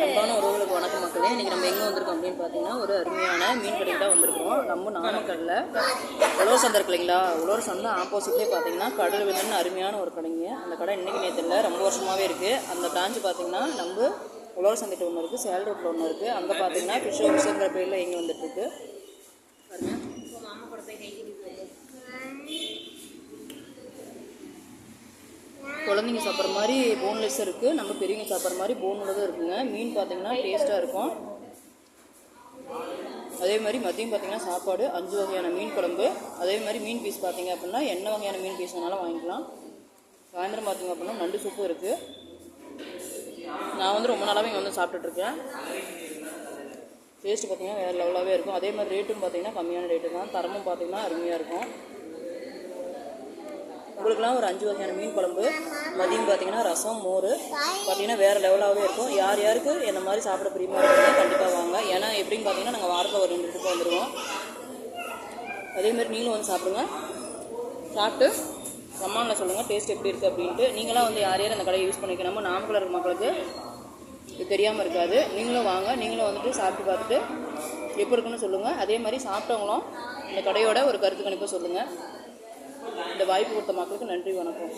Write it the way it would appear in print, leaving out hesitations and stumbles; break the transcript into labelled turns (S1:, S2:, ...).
S1: அன்பான உறவுகளுக்கு வணக்கம் மக்களே. இன்றைக்கி நம்ம எங்கே வந்திருக்கோம் அப்படின்னு பார்த்தீங்கன்னா, ஒரு அருமையான மீன் கடைக்கு தான் வந்திருக்கோம். நம்ம நாமக்கல்ல உழவர் சந்தை இருக்கு இல்லைங்களா, உழவர் சந்தை ஆப்போசிட்லேயே பார்த்தீங்கன்னா கடல் வில்லுன்னு அருமையான ஒரு கடைங்க. அந்த கடை இன்றைக்கி நேற்று இல்லை, ரொம்ப வருஷமாகவே இருக்குது. அந்த பிரான்ச்சு பார்த்தீங்கன்னா நம்ம உழவர் சந்தைக்கு ஒன்று இருக்குது, சேல் ரோட்டில் ஒன்று இருக்குது. அங்கே பார்த்தீங்கன்னா ஃபிஷ் ஆஃபீஸுங்கிற பேரில் எங்கே வந்துட்டுருக்கு பாருங்க. குழந்தைங்க சாப்பிட்ற மாதிரி போன்லெஸ் இருக்குது, நம்ம பெரியவங்க சாப்பிட்ற மாதிரி போன்லெஸ்ஸும் இருக்குங்க. மீன் பார்த்தீங்கன்னா டேஸ்ட்டாக இருக்கும். அதே மாதிரி மதியம் பார்த்தீங்கன்னா சாப்பாடு 5 வகையான மீன் குழம்பு. அதே மாதிரி மீன் பீஸ் பார்த்தீங்க அப்படின்னா என்ன வகையான மீன் பீஸ் வேணாலும் வாங்கிக்கலாம். சாயந்தரம் பார்த்தீங்க அப்படின்னா நண்டு சூப்பும் இருக்குது. நான் வந்து ரொம்ப நாளாகவே இங்கே வந்து சாப்பிட்டுட்ருக்கேன். டேஸ்ட்டு பார்த்தீங்கன்னா வேறு லெவலாகவே இருக்கும். அதே மாதிரி ரேட்டும் பார்த்தீங்கன்னா கம்மியான ரேட்டு தான். தரமும் பார்த்தீங்கன்னா அருமையாக இருக்கும். உங்களுக்குலாம் ஒரு 5 வகையான மீன் குழம்பு, மதியம் பார்த்தீங்கன்னா ரசம், மோர் பார்த்தீங்கன்னா வேறு லெவலாகவே இருக்கும். யார் யாருக்கு என்ன மாதிரி சாப்பிட பிரியமாக இருக்குங்க கண்டிப்பாக வாங்க. ஏன்னா எப்படின்னு பார்த்தீங்கன்னா நாங்கள் வாரத்தில் ஒரு 2 ட்ரிப்பு வந்துடுவோம். அதேமாதிரி நீங்களும் வந்து சாப்பிடுங்க. சாப்பிட்டு கமெண்ட்டில் சொல்லுங்கள் டேஸ்ட் எப்படி இருக்குது அப்படின்ட்டு. நீங்களாம் வந்து யார் யார் அந்த கடையை யூஸ் பண்ணிக்க, நம்ம நாமக்கல்ல இருக்க மக்களுக்கு இது தெரியாமல் இருக்காது. நீங்களும் வாங்க, நீங்களும் வந்துட்டு சாப்பிட்டு பார்த்துட்டு எப்படி இருக்குன்னு சொல்லுங்கள். அதே மாதிரி சாப்பிட்டவங்களும் இந்த கடையோட ஒரு கருத்து கணிப்பாக சொல்லுங்கள். இந்த வாய்ப்பு கொடுத்த மக்களுக்கு நன்றி, வணக்கம்.